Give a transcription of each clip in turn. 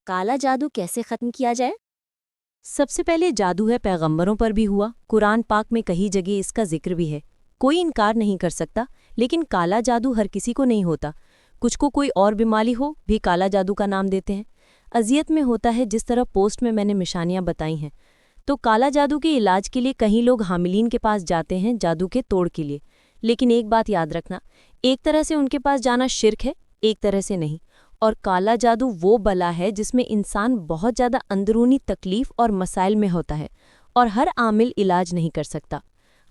کالا جادو کیسے ختم کیا جائے؟ سب سے پہلے جادو ہے پیغمبروں پر بھی ہوا، قرآن پاک میں کئی جگہ اس کا ذکر بھی ہے، کوئی انکار نہیں کر سکتا، لیکن کالا جادو ہر کسی کو نہیں ہوتا، کچھ کو کوئی اور بیماری ہو بھی کالا جادو کا نام دیتے ہیں۔ اذیت میں ہوتا ہے جس طرح پوسٹ میں نے نشانیاں بتائی ہیں، تو کالا جادو کے علاج کے لیے کہیں لوگ حاملین کے پاس جاتے ہیں جادو کے توڑ کے لیے، لیکن ایک بات یاد رکھنا، ایک طرح سے ان کے پاس جانا شرک ہے، ایک طرح سے نہیں، اور کالا جادو وہ بلا ہے جس میں انسان بہت زیادہ اندرونی تکلیف اور مسائل میں ہوتا ہے، اور ہر عامل علاج نہیں کر سکتا،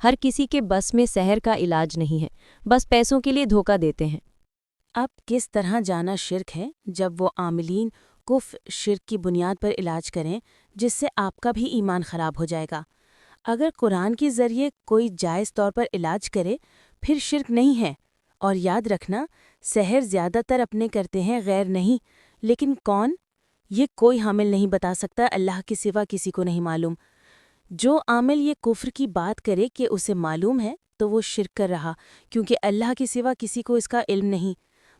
ہر کسی کے بس میں سحر کا علاج نہیں ہے، بس پیسوں کے لیے دھوکہ دیتے ہیں۔ اب کس طرح جانا شرک ہے جب وہ عاملین کفر شرک کی بنیاد پر علاج کریں جس سے آپ کا بھی ایمان خراب ہو جائے گا؟ اگر قرآن کے ذریعے کوئی جائز طور پر علاج کرے پھر شرک نہیں ہے، اور یاد رکھنا سحر زیادہ تر اپنے کرتے ہیں، غیر نہیں، لیکن کون؟ یہ کوئی حامل نہیں بتا سکتا، اللہ کے سوا کسی کو نہیں معلوم۔ جو عامل یہ کفر کی بات کرے کہ اسے معلوم ہے تو وہ شرک کر رہا، کیونکہ اللہ کے سوا کسی کو اس کا علم نہیں،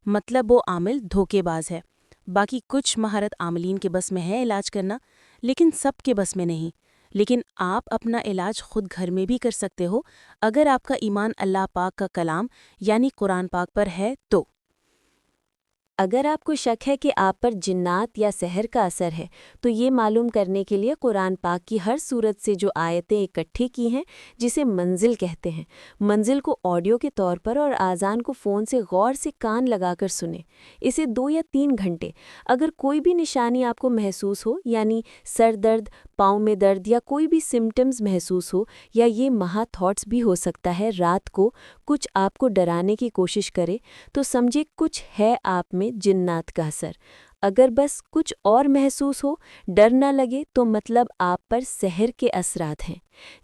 مطلب وہ عامل دھوکے باز ہے۔ باقی کچھ مہارت عاملین کے بس میں ہے علاج کرنا، لیکن سب کے بس میں نہیں۔ لیکن آپ اپنا علاج خود گھر میں بھی کر سکتے ہو اگر آپ کا ایمان اللہ پاک کا کلام یعنی قرآن پاک پر ہے تو۔ اگر آپ کو شک ہے کہ آپ پر جنات یا سحر کا اثر ہے تو یہ معلوم کرنے کے لیے قرآن پاک کی ہر سورت سے جو آیتیں اکٹھی کی ہیں جسے منزل کہتے ہیں، منزل کو آڈیو کے طور پر اور آذان کو فون سے غور سے کان لگا کر سنیں، اسے 2 یا 3 گھنٹے۔ اگر کوئی بھی نشانی آپ کو محسوس ہو، یعنی سر درد، پاؤں میں درد یا کوئی بھی سمٹمز محسوس ہو، یا یہ مہا تھاٹس بھی ہو سکتا ہے رات کو کچھ آپ کو ڈرانے کی کوشش کرے، تو سمجھے کچھ ہے آپ میں جنات کا اثر۔ اگر بس کچھ اور محسوس ہو، ڈر نہ لگے، تو مطلب آپ پر سحر کے اثرات ہیں۔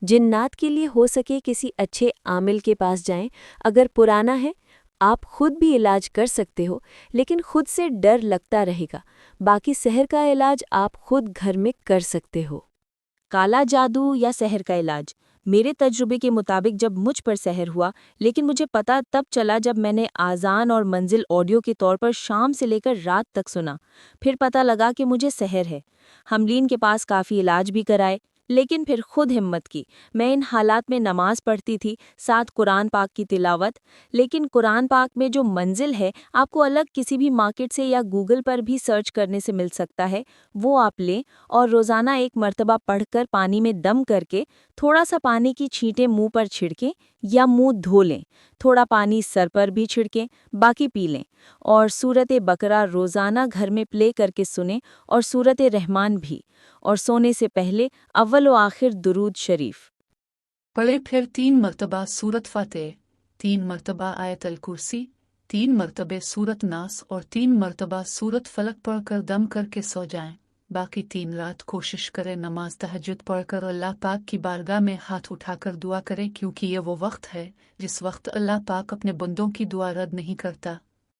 جنات کے لیے ہو سکے کسی اچھے عامل کے پاس جائیں، اگر پرانا ہے آپ خود بھی علاج کر سکتے ہو، لیکن خود سے ڈر لگتا رہے گا، باقی سحر کا علاج آپ خود گھر میں کر سکتے ہو۔ کالا جادو یا سحر کا علاج؟ میرے تجربے کے مطابق جب مجھ پر سحر ہوا، لیکن مجھے پتہ تب چلا جب میں نے آذان اور منزل آڈیو کے طور پر شام سے لے کر رات تک سنا، پھر پتہ لگا کہ مجھے سحر ہے۔ حاملین کے پاس کافی علاج بھی کرائے، لیکن پھر خود ہمت کی۔ میں ان حالات میں نماز پڑھتی تھی، ساتھ قرآن پاک کی تلاوت، لیکن قرآن پاک میں جو منزل ہے آپ کو الگ کسی بھی مارکیٹ سے یا گوگل پر بھی سرچ کرنے سے مل سکتا ہے، وہ آپ لیں اور روزانہ 1 مرتبہ پڑھ کر پانی میں دم کر کے تھوڑا سا پانی کی چھینٹیں منہ پر چھڑکیں یا منہ دھو لیں، تھوڑا پانی سر پر بھی چھڑکیں، باقی پی لیں، اور سورت بقرہ روزانہ گھر میں پلے کر کے سنیں، اور سورت رحمان بھی، اور سونے سے پہلے اول و آخر درود شریف پڑھے، پھر 3 مرتبہ سورت فاتح، 3 مرتبہ آیت الکرسی، 3 مرتبہ سورت ناس اور 3 مرتبہ سورت فلق پڑھ کر دم کر کے سو جائیں۔ باقی 3 رات کوشش کریں نماز تہجد پڑھ کر اللہ پاک کی بارگاہ میں ہاتھ اٹھا کر دعا کریں، کیونکہ یہ وہ وقت ہے جس وقت اللہ پاک اپنے بندوں کی دعا رد نہیں کرتا۔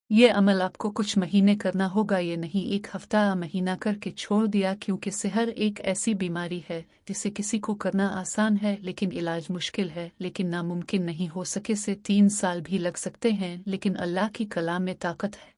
یہ عمل آپ کو کچھ مہینے کرنا ہوگا، یہ نہیں 1 ہفتہ مہینہ کر کے چھوڑ دیا، کیونکہ سحر ایک ایسی بیماری ہے جسے کسی کو کرنا آسان ہے لیکن علاج مشکل ہے، لیکن ناممکن نہیں ہو سکے سے 3 سال بھی لگ سکتے ہیں، لیکن اللہ کی کلام میں طاقت ہے۔